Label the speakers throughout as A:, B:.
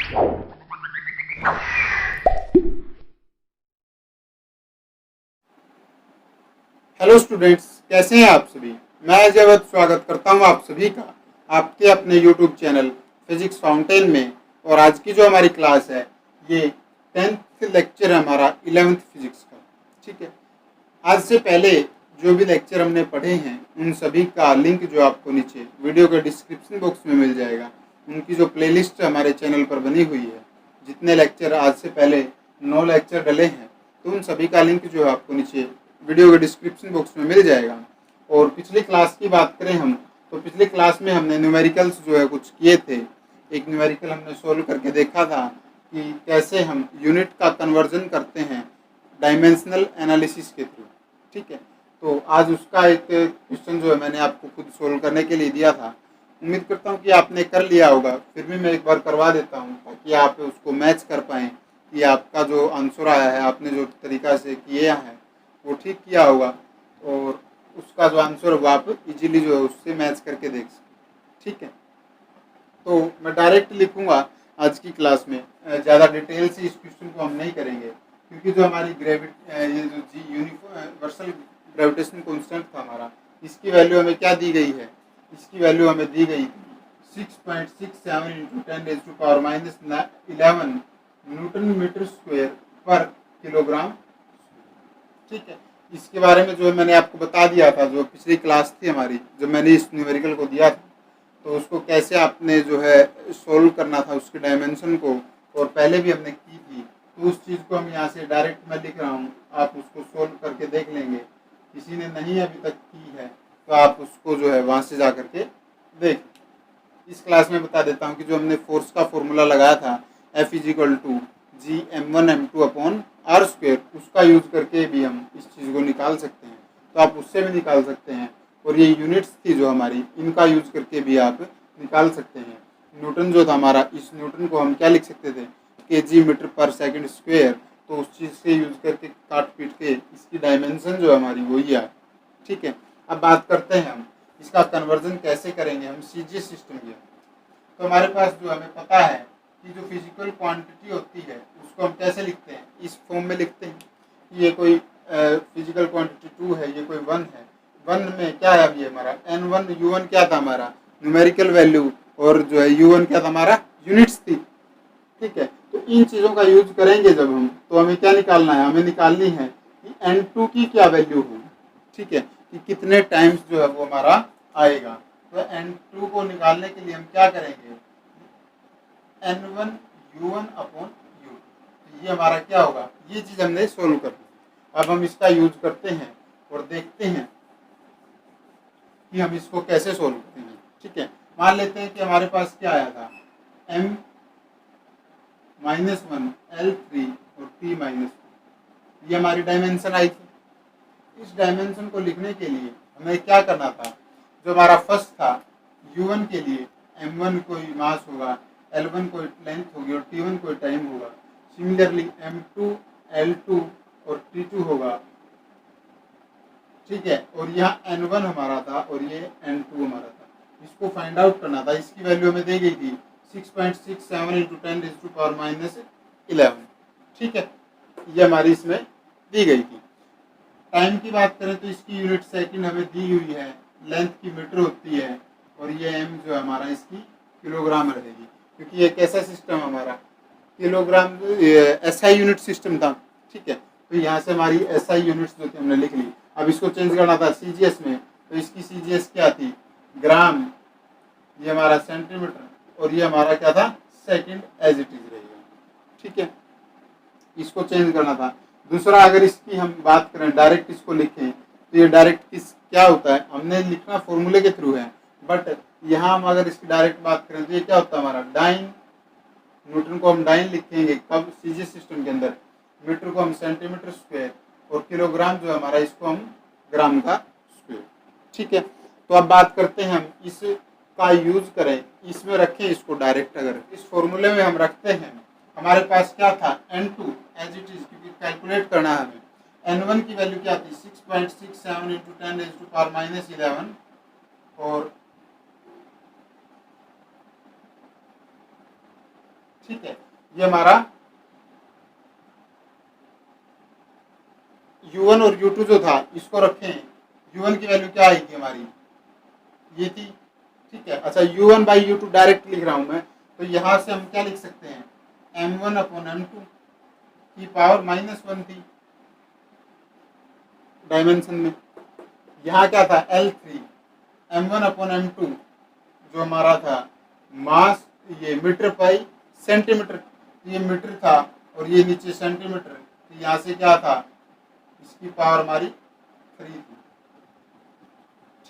A: Hello students, कैसे हैं आप सभी। मैं अजय वत्स स्वागत करता हूं आप सभी का आपके अपने यूट्यूब चैनल फिजिक्स फाउंटेन में। और आज की जो हमारी क्लास है ये 10th लेक्चर है हमारा 11th फिजिक्स का। ठीक है, आज से पहले जो भी लेक्चर हमने पढ़े हैं उन सभी का लिंक जो आपको नीचे वीडियो के डिस्क्रिप्शन बॉक्स में मिल जाएगा। उनकी जो प्लेलिस्ट हमारे चैनल पर बनी हुई है, जितने लेक्चर आज से पहले 9 लेक्चर डले हैं, तो उन सभी का लिंक जो है आपको नीचे वीडियो के डिस्क्रिप्शन बॉक्स में मिल जाएगा। और पिछली क्लास की बात करें हम, तो पिछली क्लास में हमने न्यूमेरिकल्स जो है कुछ किए थे। एक न्यूमेरिकल हमने सोल्व करके देखा था कि कैसे हम यूनिट का कन्वर्जन करते हैं डायमेंशनल एनालिसिस के थ्रू। ठीक है, तो आज उसका एक क्वेश्चन जो है मैंने आपको खुद सोल्व करने के लिए दिया था। उम्मीद करता हूँ कि आपने कर लिया होगा, फिर भी मैं एक बार करवा देता हूँ ताकि आप उसको मैच कर पाएँ कि आपका जो आंसर आया है, आपने जो तरीका से किया है वो ठीक किया होगा, और उसका जो आंसर वो आप इजीली जो है उससे मैच करके देख सकते। ठीक है, तो मैं डायरेक्ट लिखूंगा आज की क्लास में। ज़्यादा डिटेल से इस क्वेश्चन को हम नहीं करेंगे, क्योंकि जो हमारी ये जो जी यूनिवर्सल ग्रेविटेशन कॉन्स्टेंट था हमारा, इसकी वैल्यू हमें क्या दी गई है, इसकी वैल्यू हमें दी गई 6.67 इंटू 10⁻⁻11 न्यूटन मीटर स्क्वायर पर किलोग्राम। ठीक है, इसके बारे में जो है मैंने आपको बता दिया था, जो पिछली क्लास थी हमारी, जब मैंने इस न्यूमेरिकल को दिया था, तो उसको कैसे आपने जो है सोल्व करना था उसके डायमेंशन को, और पहले भी हमने की थी। तो उस चीज़ को हम यहाँ से डायरेक्ट मैं लिख रहा हूँ, आप उसको सोल्व करके देख लेंगे। किसी ने नहीं अभी तक की है तो आप उसको जो है वहाँ से जा करके देख। इस क्लास में बता देता हूँ कि जो हमने फोर्स का फॉर्मूला लगाया था F=G m1m2/r², उसका यूज करके भी हम इस चीज़ को निकाल सकते हैं। तो आप उससे भी निकाल सकते हैं, और ये यूनिट्स थी जो हमारी, इनका यूज करके भी आप निकाल सकते हैं। न्यूटन जो था हमारा, इस न्यूटन को हम क्या लिख सकते थे, kg मीटर पर सेकंड स्क्वायर। तो उस चीज़ से यूज करके काट पीट के इसकी डायमेंशन जो हमारी वही है। ठीक है, अब बात करते हैं हम इसका कन्वर्जन कैसे करेंगे हम सीजीएस सिस्टम के। तो हमारे पास जो हमें पता है कि जो फिजिकल क्वांटिटी होती है उसको हम कैसे लिखते हैं, इस फॉर्म में लिखते हैं। ये कोई फिजिकल क्वांटिटी 2 है, ये कोई 1 है। 1 में क्या है अभी हमारा n1 u1 क्या था हमारा न्यूमेरिकल वैल्यू, और जो है u1 क्या था हमारा यूनिट्स थी। ठीक है, तो इन चीज़ों का यूज करेंगे जब हम, तो हमें क्या निकालना है, हमें निकालनी है कि n2 की क्या वैल्यू होगी। ठीक है, कि कितने टाइम्स जो है वो हमारा आएगा। तो n2 को निकालने के लिए हम क्या करेंगे, n1 u1/u2। ये हमारा क्या होगा, ये चीज़ हमने सोल्व कर दी। अब हम इसका यूज करते हैं और देखते हैं कि हम इसको कैसे सोल्व करते हैं। ठीक है, मान लेते हैं कि हमारे पास क्या आया था m-1 L3 और T-2, ये हमारी डायमेंशन आई थी। इस डायमेंशन को लिखने के लिए हमें क्या करना था, जो हमारा फर्स्ट था u1 के लिए m1 कोई मास होगा, L1 कोई लेंथ होगी और T1 कोई टाइम होगा। सिमिलरली m2 L2 और T2 होगा। ठीक है, और यहाँ n1 हमारा था और ये n2 हमारा था। इसको फाइंड आउट करना था, इसकी वैल्यू हमें दी गई थी 6.67 इंटू 10⁻11। ठीक है, ये हमारी इसमें दी गई थी। टाइम की बात करें तो इसकी यूनिट सेकंड हमें दी हुई है, लेंथ की मीटर होती है, और ये m जो है हमारा इसकी किलोग्राम रहेगी, क्योंकि ये कैसा सिस्टम हमारा किलोग्राम SI यूनिट सिस्टम था। ठीक है, तो यहाँ से हमारी SI यूनिट्स जो थी हमने लिख ली। अब इसको चेंज करना था CGS में, तो इसकी CGS क्या थी, ग्राम, ये हमारा सेंटीमीटर, और ये हमारा क्या था सेकंड, एज इट इज रहेगा। ठीक है, इसको चेंज करना था। दूसरा, अगर इसकी हम बात करें डायरेक्ट इसको लिखें, तो ये डायरेक्ट किस क्या होता है, हमने लिखना फॉर्मूले के थ्रू है, बट यहाँ हम अगर इसकी डायरेक्ट बात करें तो ये क्या होता है हमारा डाइन। न्यूटन को हम डाइन लिखेंगे कब, सीजीएस सिस्टम के अंदर। मीटर को हम सेंटीमीटर स्क्वायर, और किलोग्राम जो है हमारा इसको हम ग्राम का स्क्वायर। ठीक है, तो अब बात करते हैं हम इसका यूज करें, इसमें रखें इसको डायरेक्ट। अगर इस फॉर्मूले में हम रखते हैं, हमारे पास क्या था n2 एज इट इज, क्योंकि कैलकुलेट करना है हमें। n1 की वैल्यू क्या थी 6.67 इंटू 10⁻11, और ठीक है, ये हमारा u1 और u2 जो था इसको रखें, u1 की वैल्यू क्या आई थी हमारी, ये थी। ठीक है, अच्छा u1 बाई u2 डायरेक्ट लिख रहा हूं मैं, तो यहां से हम क्या लिख सकते हैं, m1 अपॉन m2 की पावर -1 थी डायमेंशन में। यहाँ क्या था L3, m1 अपॉन m2 जो हमारा था मास, ये मीटर बाई सेंटीमीटर, ये मीटर था और ये नीचे सेंटीमीटर, तो यहाँ से क्या था, इसकी पावर हमारी 3 थी।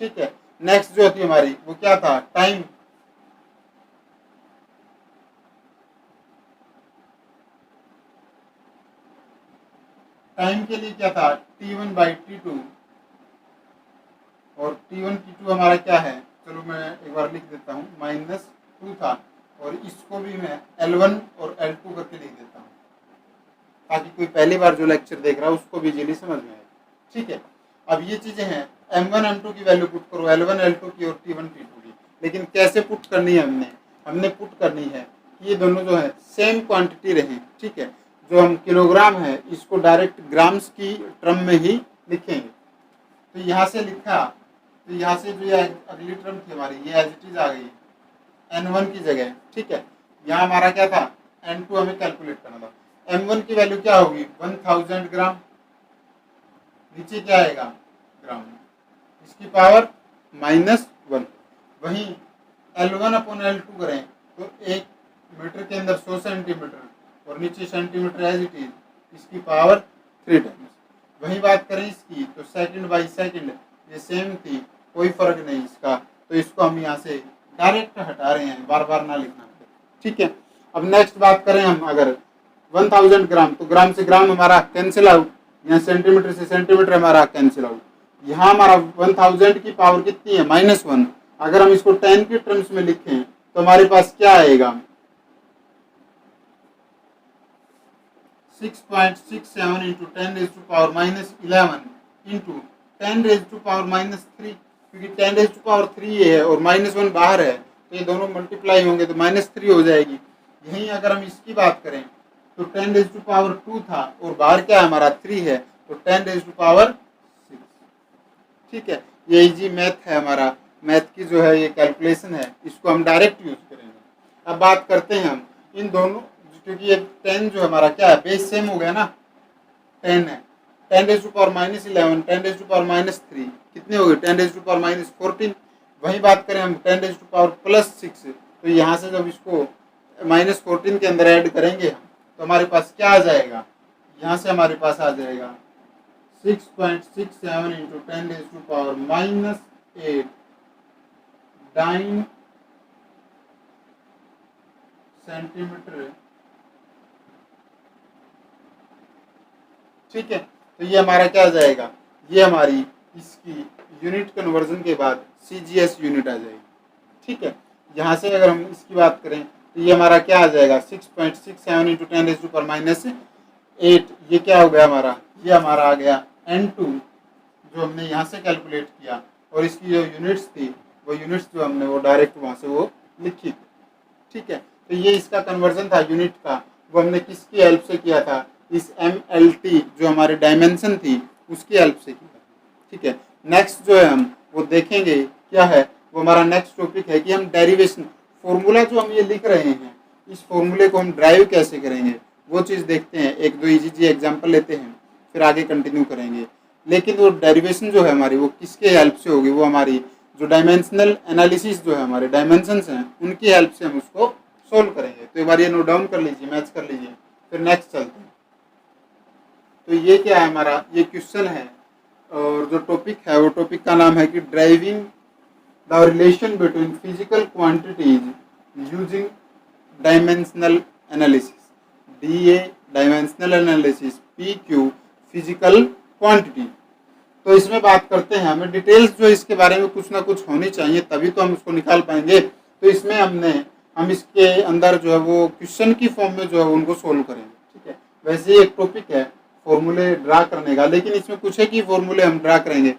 A: ठीक है, नेक्स्ट जो थी हमारी वो क्या था, टाइम। टाइम के लिए क्या था, T1 बाई T2, और T1 T2 हमारा क्या है, चलो मैं एक बार लिख देता हूँ, -2 था, और इसको भी मैं L1 और L2 करके लिख देता हूँ ताकि कोई पहली बार जो लेक्चर देख रहा है उसको भी इजीली समझ में आए। ठीक है, अब ये चीजें हैं, m1 m2 की वैल्यू पुट करो, L1 L2 की और T1 T2 की, लेकिन कैसे पुट करनी है, हमने पुट करनी है ये दोनों जो है सेम क्वांटिटी रहें। ठीक है, जो हम किलोग्राम है इसको डायरेक्ट ग्राम्स की टर्म में ही लिखेंगे। तो यहाँ से लिखा, तो यहाँ से जो ये अगली टर्म थी हमारी, ये एज इट इज आ गई n1 की जगह। ठीक है, यहाँ हमारा क्या था, n2 हमें कैलकुलेट करना था। m1 की वैल्यू क्या होगी, 1000 ग्राम, नीचे क्या आएगा ग्राम, इसकी पावर -1। वहीं L1 अपॉन L2 करें तो 1 मीटर के अंदर 100 सेंटीमीटर और नीचे सेंटीमीटर एज इट इज, इसकी पावर 3 टाइम्स। वही बात करें इसकी तो सेकंड बाई सेकंड ये सेम थी, कोई फर्क नहीं इसका, तो इसको हम यहाँ से डायरेक्ट हटा रहे हैं, बार बार ना लिखना। ठीक है, अब नेक्स्ट बात करें हम, अगर 1000 ग्राम, तो ग्राम से ग्राम हमारा कैंसिल आउट, यहाँ सेंटीमीटर से सेंटीमीटर हमारा कैंसिल आउट। यहाँ हमारा 1000 की पावर कितनी है, -1। अगर हम इसको 10 की टर्म्स में लिखें तो हमारे पास क्या आएगा, 6.67 इंटू 10⁻⁻11 इंटू 10⁻⁻3, क्योंकि 10⁻3 ये है और -1 बाहर है, तो ये दोनों मल्टीप्लाई होंगे तो -3 हो जाएगी। यहीं अगर हम इसकी बात करें तो 10⁻2 था और बाहर क्या हमारा 3 है, तो 10⁻6। ठीक है, ये इजी मैथ है हमारा, मैथ की जो है ये कैलकुलेशन है, इसको हम डायरेक्ट यूज करेंगे। अब बात करते हैं हम इन दोनों, क्योंकि ये 10 जो हमारा क्या है, बेस सेम हो गया ना, 10 है, 10⁻11 10⁻3 कितने हो गए, 10⁻14। वही बात करें हम 10⁻+6, तो यहाँ से जब इसको -14 के अंदर ऐड करेंगे हम तो हमारे पास क्या आ जाएगा, यहाँ से हमारे पास आ जाएगा 6.67 इंटू 10⁻8 9 सेंटीमीटर। ठीक है, तो ये हमारा क्या आ जाएगा, ये हमारी इसकी यूनिट कन्वर्जन के बाद CGS यूनिट आ जाएगी। ठीक है, यहाँ से अगर हम इसकी बात करें तो ये हमारा क्या आ जाएगा, 6.67 इंटू 10⁻8, ये क्या हो गया हमारा, ये हमारा आ गया N2 जो हमने यहाँ से कैलकुलेट किया, और इसकी जो यूनिट्स थी वो यूनिट्स जो हमने वो डायरेक्ट वहाँ से वो लिखी थी। ठीक है, तो ये इसका कन्वर्जन था यूनिट का, वो हमने किसकी हेल्प से किया था, इस MLT जो हमारी डायमेंशन थी उसकी हेल्प से किया। ठीक है, नेक्स्ट जो है हम वो देखेंगे क्या है, वो हमारा नेक्स्ट टॉपिक है कि हम डेरिवेशन फॉर्मूला जो हम ये लिख रहे हैं, इस फॉर्मूले को हम ड्राइव कैसे करेंगे वो चीज़ देखते हैं। एक दो इजी एग्जांपल लेते हैं, फिर आगे कंटिन्यू करेंगे। लेकिन वो डेरिवेशन जो है हमारी वो किसके हेल्प से होगी, वो हमारी जो डायमेंशनल एनालिसिस जो है हमारे डायमेंशंस हैं उनकी हेल्प से हम उसको सोल्व करेंगे। तो एक बार ये नोट डाउन कर लीजिए, मैच कर लीजिए, फिर नेक्स्ट चलते हैं। तो ये क्या है हमारा, ये क्वेश्चन है, और जो टॉपिक है वो टॉपिक का नाम है कि driving the relation between physical quantities using dimensional analysis, DA dimensional analysis, PQ physical quantity. तो इसमें बात करते हैं, हमें डिटेल्स जो इसके बारे में कुछ ना कुछ होनी चाहिए तभी तो हम उसको निकाल पाएंगे। तो इसमें हम इसके अंदर जो है वो क्वेश्चन की फॉर्म में जो है उनको सोल्व करेंगे। ठीक है, वैसे ही एक टॉपिक है फॉर्मूले ड्रा करने का, लेकिन इसमें कुछ है कि फॉर्मूले हम ड्रा करेंगे,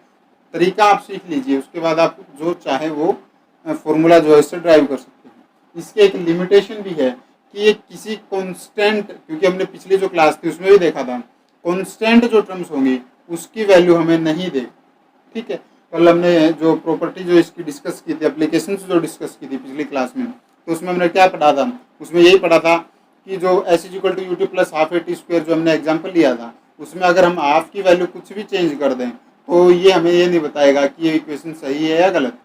A: तरीका आप सीख लीजिए, उसके बाद आप जो चाहे वो फॉर्मूला जो है इससे ड्राइव कर सकते हैं। इसके एक लिमिटेशन भी है कि ये किसी कांस्टेंट, क्योंकि हमने पिछली जो क्लास थी उसमें भी देखा था कांस्टेंट जो टर्म्स होंगी उसकी वैल्यू हमें नहीं दे। ठीक है, कल हमने जो प्रॉपर्टी जो इसकी डिस्कस की थी, एप्लीकेशन जो डिस्कस की थी पिछली क्लास में, तो उसमें हमने क्या पढ़ा था, उसमें यही पढ़ा था कि जो S is equal to U T plus half A T square जो हमने एग्जाम्पल लिया था, उसमें अगर हम हाफ की वैल्यू कुछ भी चेंज कर दें तो ये हमें ये नहीं बताएगा कि ये इक्वेशन सही है या गलत।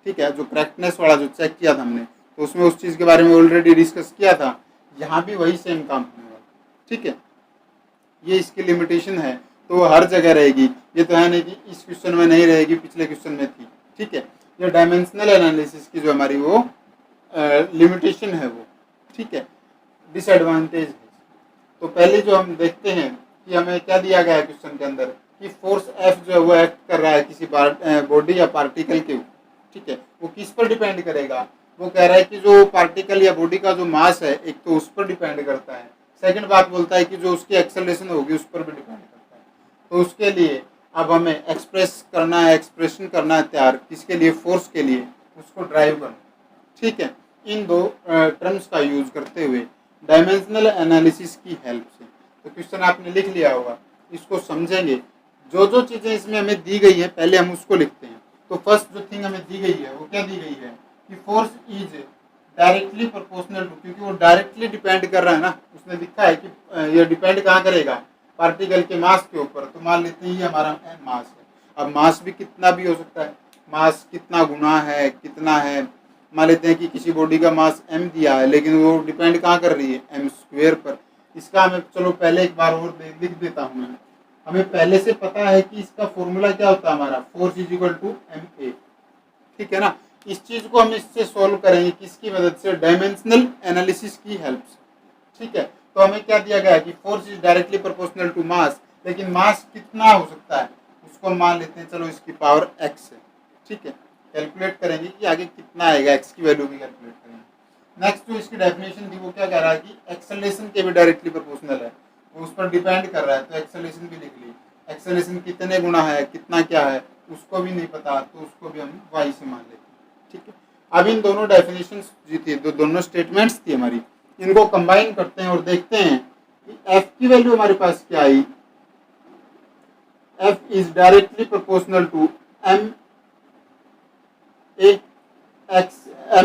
A: ठीक है, जो करेक्टनेस वाला जो चेक किया था हमने, तो उसमें उस चीज़ के बारे में ऑलरेडी डिस्कस किया था। यहाँ भी वही सेम काम होने वाला। ठीक है, ये इसकी लिमिटेशन है, तो हर जगह रहेगी। ये तो है नहीं कि इस क्वेश्चन में नहीं रहेगी, पिछले क्वेश्चन में थी। ठीक है, ये डायमेंशनल एनालिसिस की जो हमारी वो लिमिटेशन है वो। ठीक है, डिसएडवांटेज है। तो पहले जो हम देखते हैं कि हमें क्या दिया गया है क्वेश्चन के अंदर कि फोर्स एफ जो है वो एक्ट कर रहा है किसी बॉडी या पार्टिकल के ऊपर। ठीक है, वो किस पर डिपेंड करेगा, वो कह रहा है कि जो पार्टिकल या बॉडी का जो मास है एक तो उस पर डिपेंड करता है, सेकंड बात बोलता है कि जो उसकी एक्सेलरेशन होगी उस पर भी डिपेंड करता है। तो उसके लिए अब हमें एक्सप्रेशन करना है तैयार, किसके लिए, फोर्स के लिए, उसको ड्राइव करना। ठीक है, इन दो टर्म्स का यूज करते हुए डायमेंशनल एनालिसिस की हेल्प से। तो क्वेश्चन आपने लिख लिया होगा, इसको समझेंगे। जो जो चीज़ें इसमें हमें दी गई है पहले हम उसको लिखते हैं। तो फर्स्ट जो थिंग हमें दी गई है वो क्या दी गई है कि force is directly proportional to, क्योंकि वो डायरेक्टली डिपेंड कर रहा है ना, उसने लिखा है कि ये डिपेंड कहाँ करेगा, पार्टिकल के मास के ऊपर। तो मान लेते हैं ये हमारा मास है। अब मास भी कितना भी हो सकता है, मास कितना गुना है, कितना है। मान लेते हैं कि किसी बॉडी का मास m दिया है, लेकिन वो डिपेंड कहाँ कर रही है, m स्क्वायर पर। इसका हमें चलो पहले एक बार और लिख देता हूँ मैं। हमें पहले से पता है कि इसका फॉर्मूला क्या होता है हमारा, force is equal to ma। ठीक है ना, इस चीज को हम इससे सॉल्व करेंगे किसकी मदद से, डायमेंशनल एनालिसिस की हेल्प से। ठीक है, तो हमें क्या दिया गया है कि force is directly proportional to mass, लेकिन मास कितना हो सकता है उसको मान लेते हैं, चलो इसकी पावर x है। ठीक है, कैलकुलेट करेंगे कि आगे कितना आएगा, x की वैल्यू भी कैलकुलेट करेंगे। नेक्स्ट जो इसकी डेफिनेशन थी वो क्या कह रहा है कि एक्सेलरेशन के भी डायरेक्टली प्रोपोर्शनल है, वो उस पर डिपेंड कर रहा है। तो एक्सेलरेशन भी लिख ली, एक्सेलरेशन कितने गुना है, कितना क्या है उसको भी नहीं पता, तो उसको भी हम y से मान लेते हैं। ठीक है, अब इन दोनों डेफिनेशन जी थी, दोनों स्टेटमेंट्स थी हमारी, इनको कंबाइन करते हैं और देखते हैं कि f की वैल्यू हमारे पास क्या आई। f is directly proportional to m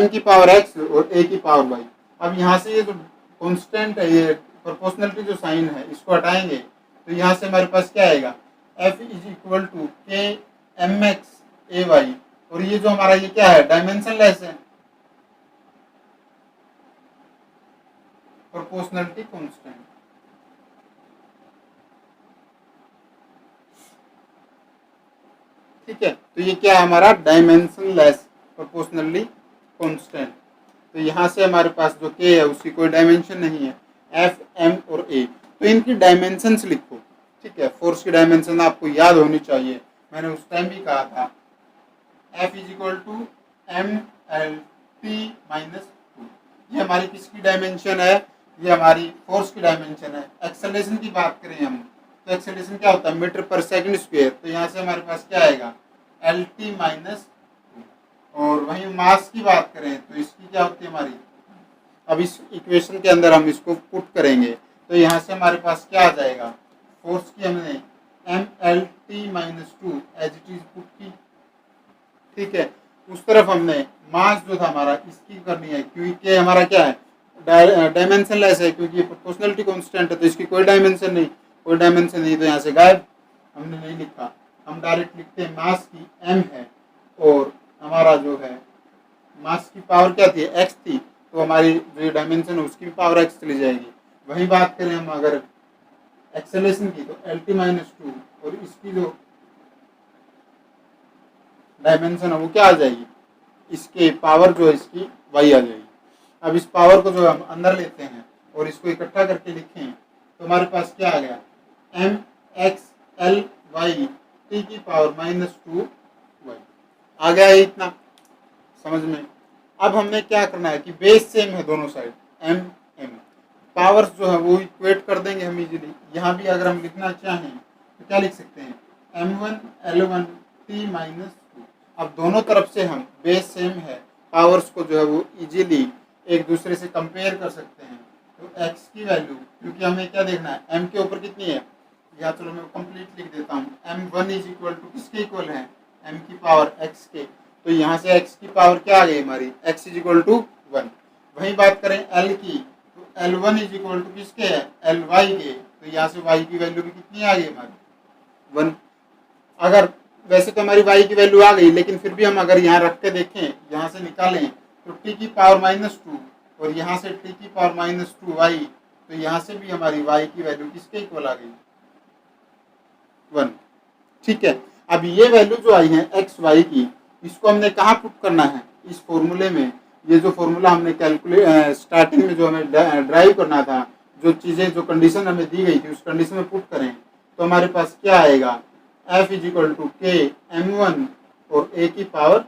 A: की पावर x और a की पावर y। अब यहाँ से ये जो कांस्टेंट है, ये प्रोपोर्शनलिटी जो साइन है, इसको हटाएंगे तो यहाँ से हमारे पास क्या आएगा, f is equal to k mx ay। और ये जो हमारा ये क्या है, डायमेंशनलेस है, प्रोपोर्शनलिटी कांस्टेंट। ठीक है, तो ये क्या है हमारा, डायमेंशनलेस प्रोपोर्शनली कांस्टेंट। तो यहाँ से हमारे पास जो k है उसकी कोई डायमेंशन नहीं है, f m और a। तो इनकी डायमेंशंस लिखो। ठीक है, फोर्स की डायमेंशन आपको याद होनी चाहिए, मैंने उस टाइम भी कहा था, F is equal to M L T minus two. ये हमारी किसकी डायमेंशन है, ये हमारी फोर्स की डायमेंशन है। एक्सेलरेशन की बात करें हम, तो एक्सेलरेशन क्या होता है, मीटर पर सेकंड स्क्वायर। तो यहाँ से हमारे पास क्या आएगा, एल टी माइनस टू। और वहीं मास की बात करें तो इसकी क्या होती है हमारी, अब इस इक्वेशन के अंदर हम इसको पुट करेंगे तो यहाँ से हमारे पास क्या आ जाएगा, फोर्स की हमने M L T minus two as it is put की। ठीक है, उस तरफ हमने मास जो था हमारा इसकी करनी है, क्योंकि हमारा क्या है, डायमेंशनलेस है, क्योंकि प्रोपोर्शनलिटी कांस्टेंट है, तो इसकी कोई डायमेंशन नहीं, कोई डायमेंशन नहीं, तो यहाँ से गायब, हमने नहीं लिखा। हम डायरेक्ट लिखते हैं मास की m है और हमारा जो है मास की पावर क्या थी, x थी, तो हमारी जो डायमेंशन है उसकी भी पावर x चली जाएगी। वही बात करें हम अगर एक्सेलरेशन की, तो एल टी माइनस टू और इसकी जो डायमेंशन है वो क्या आ जाएगी, इसके पावर जो है इसकी y आ जाएगी। अब इस पावर को जो हम अंदर लेते हैं और इसको इकट्ठा करके लिखें तो हमारे पास क्या आ गया, M X L Y T की पावर माइनस टू वाई आ गया है। इतना समझ में। अब हमने क्या करना है कि बेस सेम है दोनों साइड, एम एम, पावर्स जो है वो इक्वेट कर देंगे हम इजीली। यहाँ भी अगर हम लिखना चाहें तो क्या लिख सकते हैं, m1 l1 t minus two. अब दोनों तरफ से हम बेस सेम है, पावर्स को जो है वो इजीली एक दूसरे से कंपेयर कर सकते हैं। तो x की वैल्यू, क्योंकि हमें क्या देखना है, m के ऊपर कितनी है, या चलो मैं कंप्लीट लिख देता हूँ, m1 इज इक्वल टू किसके इक्वल है, m की पावर x के। तो यहाँ से x की पावर क्या आ गई हमारी, x इज इक्वल टू 1। वहीं बात करें l की, तो l1 इज इक्वल टू किसके है, ly के। तो यहाँ से y की वैल्यू भी कितनी आ गई हमारी, 1। अगर वैसे तो हमारी y की वैल्यू आ गई, लेकिन फिर भी हम अगर यहाँ रख के देखें, यहाँ से निकालें, तो t की पावर -2 और यहाँ से t की पावर -2y, तो यहाँ से भी हमारी y की वैल्यू किसके इक्वल आ गई, 1। ठीक है, अब ये वैल्यू जो आई है एक्स वाई की, इसको हमने कहाँ पुट करना है, इस फॉर्मूले में। ये जो फॉर्मूला हमने कैलकुलेट स्टार्टिंग में जो हमें ड्राइव करना था, जो चीज़ें जो कंडीशन हमें दी गई थी उस कंडीशन में पुट करें, तो हमारे पास क्या आएगा, f इज इक्वल टू के m1 और a की पावर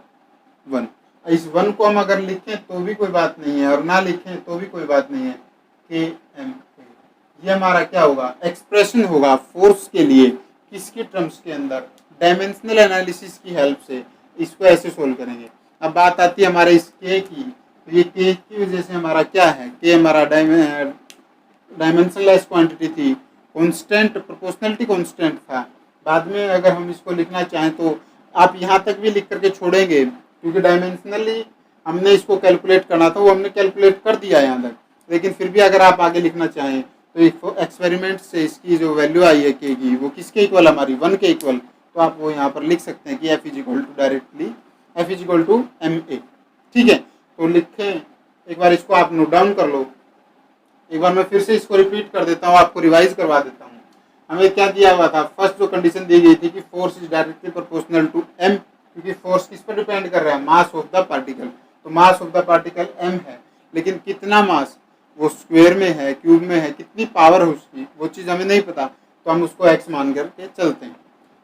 A: 1। इस 1 को हम अगर लिखें तो भी कोई बात नहीं है, और ना लिखें तो भी कोई बात नहीं है, के एम। ये हमारा क्या होगा, एक्सप्रेशन होगा फोर्स के लिए, किसके टर्म्स के अंदर, डायमेंशनल एनालिसिस की हेल्प से इसको ऐसे सोल्व करेंगे। अब बात आती है हमारे इस के की, तो ये के की वजह से हमारा क्या है, के हमारा डायमेंशनलेस क्वांटिटी थी, कांस्टेंट प्रोपोर्शनलिटी कांस्टेंट था। बाद में अगर हम इसको लिखना चाहें तो आप यहाँ तक भी लिख करके छोड़ेंगे, क्योंकि डायमेंशनली हमने इसको कैलकुलेट करना था, वो हमने कैलकुलेट कर दिया यहाँ तक। लेकिन फिर भी अगर आप आगे लिखना चाहें तो एक्सपेरिमेंट से इसकी जो वैल्यू आई है के की, वो किसके इक्वल, हमारी 1 के इक्वल। तो आप वो यहाँ पर लिख सकते हैं कि F is equal to directly F is equal to M A. ठीक है, तो लिखें, एक बार इसको आप नोट डाउन कर लो। एक बार मैं फिर से इसको रिपीट कर देता हूँ, आपको रिवाइज करवा देता हूँ। हमें क्या दिया हुआ था, फर्स्ट जो कंडीशन दी गई थी कि force is directly proportional to M, क्योंकि फोर्स किस पर डिपेंड कर रहा है, मास ऑफ द पार्टिकल। तो mass of the particle M है, लेकिन कितना मास, वो स्क्वायर में है, क्यूब में है, कितनी पावर है उसकी, वो चीज़ हमें नहीं पता, तो हम उसको एक्स मान करके चलते हैं।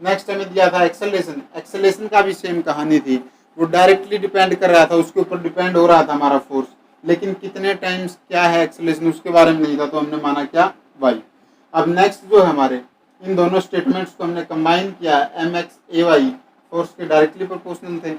A: नेक्स्ट हमें दिया था एक्सेलरेशन। एक्सेलरेशन का भी सेम कहानी थी, वो डायरेक्टली डिपेंड कर रहा था, उसके ऊपर डिपेंड हो रहा था हमारा फोर्स, लेकिन कितने टाइम्स क्या है एक्सेलरेशन उसके बारे में नहीं था, तो हमने माना क्या, वाई। अब नेक्स्ट जो है हमारे, इन दोनों स्टेटमेंट्स को हमने कंबाइन किया, एम एक्स ए वाई फोर्स के डायरेक्टली प्रोपोर्शनल थे।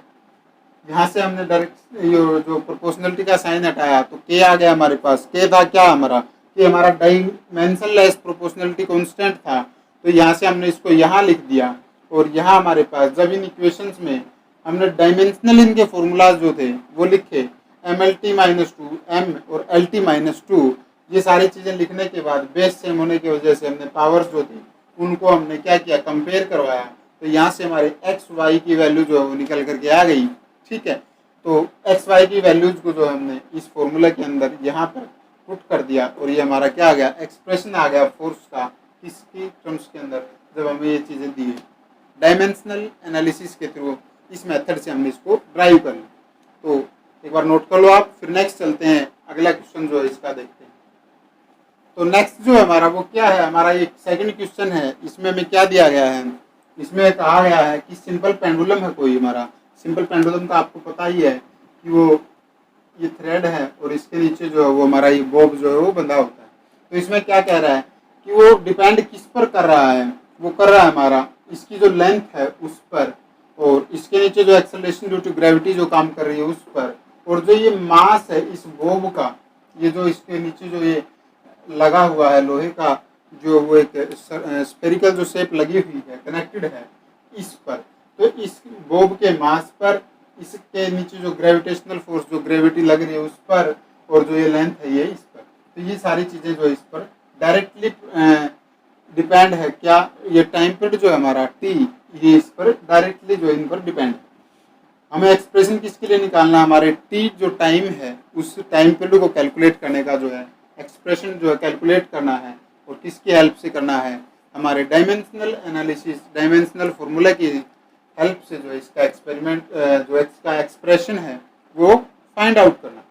A: यहाँ से हमने डायरेक्ट जो प्रोपोर्शनलिटी का साइन हटाया, तो के आ गया हमारे पास। के था क्या हमारा, कि हमारा डायमेंशनलेस प्रोपोर्शनलिटी कांस्टेंट था, तो यहाँ से हमने इसको यहाँ लिख दिया। और यहाँ हमारे पास जब इन इक्वेशंस में हमने डायमेंशनल इनके फॉर्मूलाज जो थे वो लिखे, एम एल टी -2 एम और एल टी -2, ये सारी चीज़ें लिखने के बाद बेस सेम होने की वजह से हमने पावर्स जो थी उनको हमने क्या किया, कंपेयर करवाया। तो यहाँ से हमारे एक्स वाई की वैल्यू जो है वो निकल करके आ गई। ठीक है, तो एक्स वाई की वैल्यूज को जो हमने इस फॉर्मूला के अंदर यहाँ पर पुट कर दिया, और ये हमारा क्या आ गया, एक्सप्रेशन आ गया फोर्स का, किसकी टर्म्स के अंदर, जब हमें ये चीज़ें दी है डायमेंशनल एनालिसिस के थ्रू, इस मेथड से हमने इसको ड्राइव कर लिया। तो एक बार नोट कर लो आप, फिर नेक्स्ट चलते हैं, अगला क्वेश्चन जो है इसका देखते हैं। तो नेक्स्ट जो है हमारा वो क्या है, हमारा एक सेकंड क्वेश्चन है। इसमें हमें क्या दिया गया है, इसमें कहा गया है कि सिंपल पेंडुलम है कोई हमारा। सिंपल पेंडुलम का आपको पता ही है कि वो ये थ्रेड है और इसके नीचे जो है वो हमारा ये बॉब जो है वो बंधा होता है। तो इसमें क्या कह रहा है कि वो डिपेंड किस पर कर रहा है, वो कर रहा है हमारा इसकी जो लेंथ है उस पर, और इसके नीचे जो एक्सेलरेशन ड्यू टू ग्रेविटी जो काम कर रही है उस पर, और जो ये मास है इस बॉब का, ये जो इसके नीचे जो ये लगा हुआ है लोहे का, जो वो एक स्फेरिकल जो शेप लगी हुई है, कनेक्टेड है इस पर, तो इस बॉब के मास पर, इसके नीचे जो ग्रेविटेशनल फोर्स जो ग्रेविटी लग रही है उस पर, और जो ये लेंथ है ये इस पर, तो ये सारी चीज़ें जो इस पर डायरेक्टली डिपेंड है। क्या, ये टाइम पीरियड जो है हमारा टी, ये इस पर डायरेक्टली जो इन पर डिपेंड है। हमें एक्सप्रेशन किसके लिए निकालना है, हमारे टी जो टाइम है उस टाइम पीरियड को कैलकुलेट करने का जो है एक्सप्रेशन जो है कैलकुलेट करना है, और किसकी हेल्प से करना है, हमारे डायमेंशनल एनालिसिस, डायमेंशनल फार्मूला की हेल्प से जो इसका एक्सपेरिमेंट जो इसका एक्सप्रेशन है वो फाइंड आउट करना।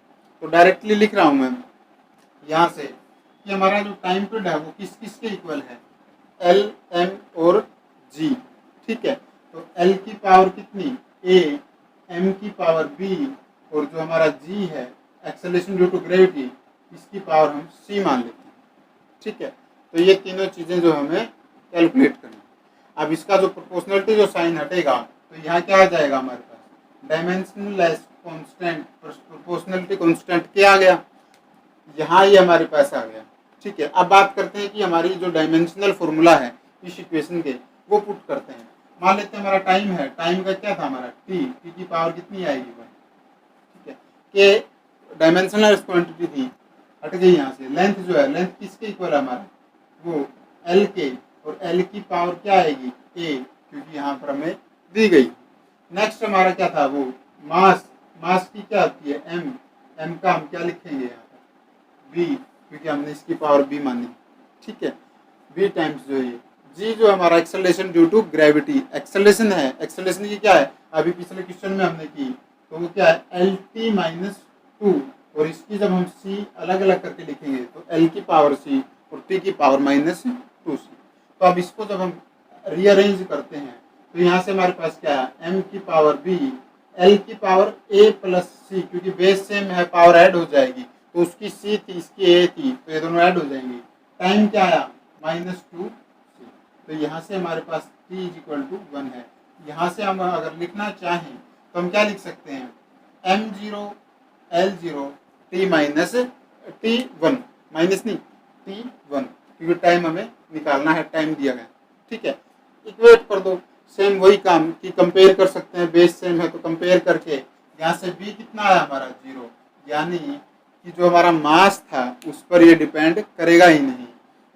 A: तो डायरेक्टली लिख रहा हूँ मैं यहाँ से कि हमारा जो टाइम पीरियड है वो किस किस के इक्वल है, एल, एम और जी। ठीक है, तो एल की पावर कितनी, ए, एम की पावर बी, और जो हमारा जी है एक्सेलरेशन ड्यू टू ग्रेविटी, इसकी पावर हम सी मान लेते हैं। ठीक है, तो ये तीनों चीज़ें जो हमें कैलकुलेट करनी। अब इसका जो प्रोपोर्शनलिटी जो साइन हटेगा, तो यहाँ क्या आ जाएगा हमारे पास, डायमेंशनलेस कांस्टेंट, प्रोपोर्शनलिटी कांस्टेंट क्या आ गया, यहाँ ये हमारे पास आ गया। ठीक है, अब बात करते हैं कि हमारी जो डायमेंशनल फॉर्मूला है इस इक्वेशन के, वो पुट करते हैं। मान लेते हैं हमारा टाइम है, टाइम का क्या था हमारा टी की पावर कितनी आएगी 1। ठीक है, कि डायमेंशनल क्वांटिटी थी, हट गई यहाँ से। लेंथ जो है, लेंथ किसके इक्वल है हमारा, वो एल के, और एल की पावर क्या आएगी ए, क्योंकि यहाँ पर हमें दी गई। नेक्स्ट हमारा क्या था, वो मास, मास की क्या होती है एम, एम का हम क्या लिखेंगे यहाँ पर बी, क्योंकि हमने इसकी पावर बी मानी। ठीक है, बी टाइम्स जो है जी, जो हमारा acceleration due to gravity, acceleration है, एक्सेलरेशन की क्या है, अभी पिछले क्वेश्चन में हमने की, तो वो क्या है एल टी माइनस 2, और इसकी जब हम सी अलग अलग करके लिखेंगे तो एल की पावर सी और टी की पावर माइनस 2c। तो अब इसको जब हम रीअरेंज करते हैं तो यहाँ से हमारे पास क्या है एम की पावर बी, एल की पावर ए प्लस सी, क्योंकि बेस सेम है पावर ऐड हो जाएगी, तो उसकी सी थी इसकी ए थी, तो ये दोनों ऐड हो जाएंगे। टाइम क्या आया -2c, तो यहाँ से हमारे पास t = 1 है। यहाँ से हम अगर लिखना चाहें तो हम क्या लिख सकते हैं m0 L0 t minus t1, minus नहीं t1, क्योंकि टाइम हमें निकालना है, टाइम दिया गया। ठीक है, इक्वेट कर दो, सेम वही काम कि कंपेयर कर सकते हैं, बेस सेम है तो कंपेयर करके यहाँ से b कितना आया हमारा 0, यानी कि जो हमारा मास था उस पर ये डिपेंड करेगा ही नहीं।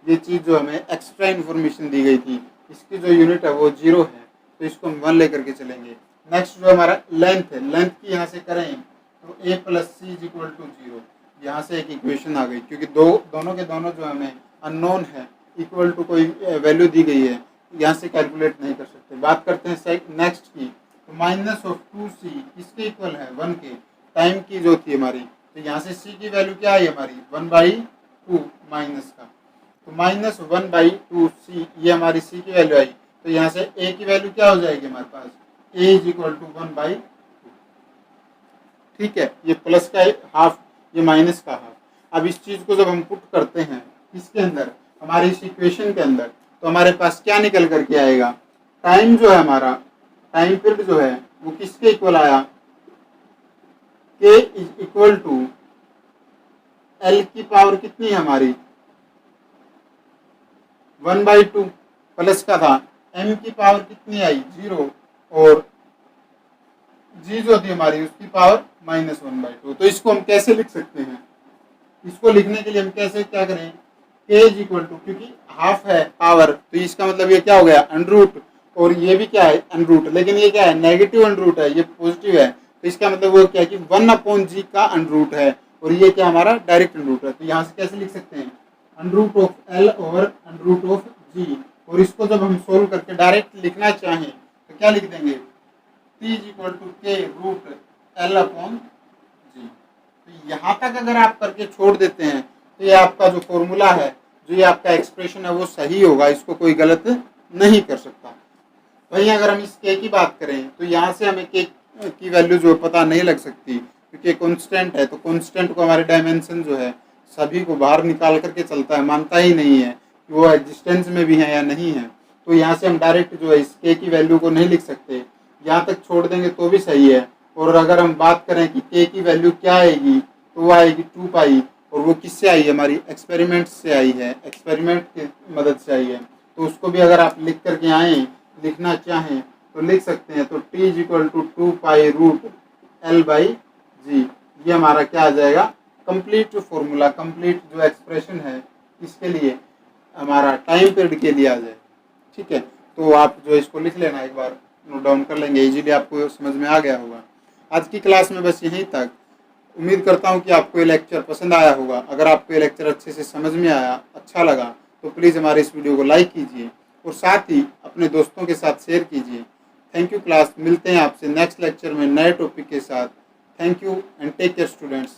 A: ये चीज़ जो हमें एक्स्ट्रा इन्फॉर्मेशन दी गई थी, इसकी जो यूनिट है वो 0 है, तो इसको हम 1 लेकर के चलेंगे। नेक्स्ट जो हमारा लेंथ है, लेंथ की यहाँ से करें तो a प्लस सी = 0, यहाँ से एक इक्वेशन आ गई, क्योंकि दोनों के दोनों जो हमें अननोन है, इक्वल टू कोई वैल्यू दी गई है, यहाँ से कैलकुलेट नहीं कर सकते। बात करते हैं नेक्स्ट की, तो -2c किसके इक्वल है 1 के, टाइम की जो थी हमारी, तो यहाँ से c की वैल्यू क्या आई हमारी 1/2 माइनस का, तो -1/2c ये हमारी c की वैल्यू आई, तो यहाँ से a की वैल्यू क्या हो जाएगी हमारे पास a = 1/2। ठीक है, ये प्लस का हाफ, ये माइनस का हाफ। अब इस चीज को जब हम पुट करते हैं इसके अंदर, हमारे इस इक्वेशन के अंदर, तो हमारे पास क्या निकल करके आएगा, टाइम जो है हमारा, टाइम पीरियड जो है वो किसके इक्वल आया, k = l की पावर कितनी है हमारी 1/2, प्लस का था, m की पावर कितनी आई 0, और g जो थी हमारी उसकी पावर -1/2। तो इसको हम कैसे लिख सकते हैं, इसको लिखने के लिए हम कैसे क्या करें, k = क्योंकि हाफ है पावर, तो इसका मतलब ये क्या हो गया √, और ये भी क्या है √, लेकिन ये क्या है नेगेटिव √, है, ये पॉजिटिव है, तो इसका मतलब वो क्या है कि 1/g का √, है, और ये क्या हमारा डायरेक्ट √, है। तो यहाँ से कैसे लिख सकते हैं √L/√g, और इसको जब हम सोल्व करके डायरेक्ट लिखना चाहें तो क्या लिख देंगे t = k√L/g। तो यहाँ तक अगर आप करके छोड़ देते हैं तो ये आपका जो फॉर्मूला है, जो ये आपका एक्सप्रेशन है वो सही होगा, इसको कोई गलत नहीं कर सकता। वहीं अगर हम इस k की बात करें तो यहाँ से हमें k की वैल्यू जो पता नहीं लग सकती, क्योंकि कांस्टेंट है, तो कांस्टेंट को हमारे डायमेंशन जो है सभी को बाहर निकाल करके चलता है, मानता ही नहीं है कि वो एग्जिस्टेंस में भी है या नहीं है। तो यहाँ से हम डायरेक्ट जो है इस k की वैल्यू को नहीं लिख सकते, यहाँ तक छोड़ देंगे तो भी सही है। और अगर हम बात करें कि k की वैल्यू क्या आएगी, तो वो आएगी 2π, और वो किससे आई है हमारी एक्सपेरिमेंट से आई है, एक्सपेरिमेंट की मदद से आई है। तो उसको भी अगर आप लिख करके आए, लिखना चाहें तो लिख सकते हैं, तो t = 2π√L/g, ये हमारा क्या आ जाएगा कंप्लीट फॉर्मूला, कंप्लीट जो एक्सप्रेशन है इसके लिए, हमारा टाइम पीरियड के लिए आ जाए। ठीक है, तो आप जो इसको लिख लेना, एक बार नोट डाउन कर लेंगे, इजीली आपको समझ में आ गया होगा। आज की क्लास में बस यहीं तक। उम्मीद करता हूँ कि आपको ये लेक्चर पसंद आया होगा। अगर आपको ये लेक्चर अच्छे से समझ में आया, अच्छा लगा, तो प्लीज़ हमारे इस वीडियो को लाइक कीजिए और साथ ही अपने दोस्तों के साथ शेयर कीजिए। थैंक यू क्लास, मिलते हैं आपसे नेक्स्ट लेक्चर में नए टॉपिक के साथ। Thank you and take care students.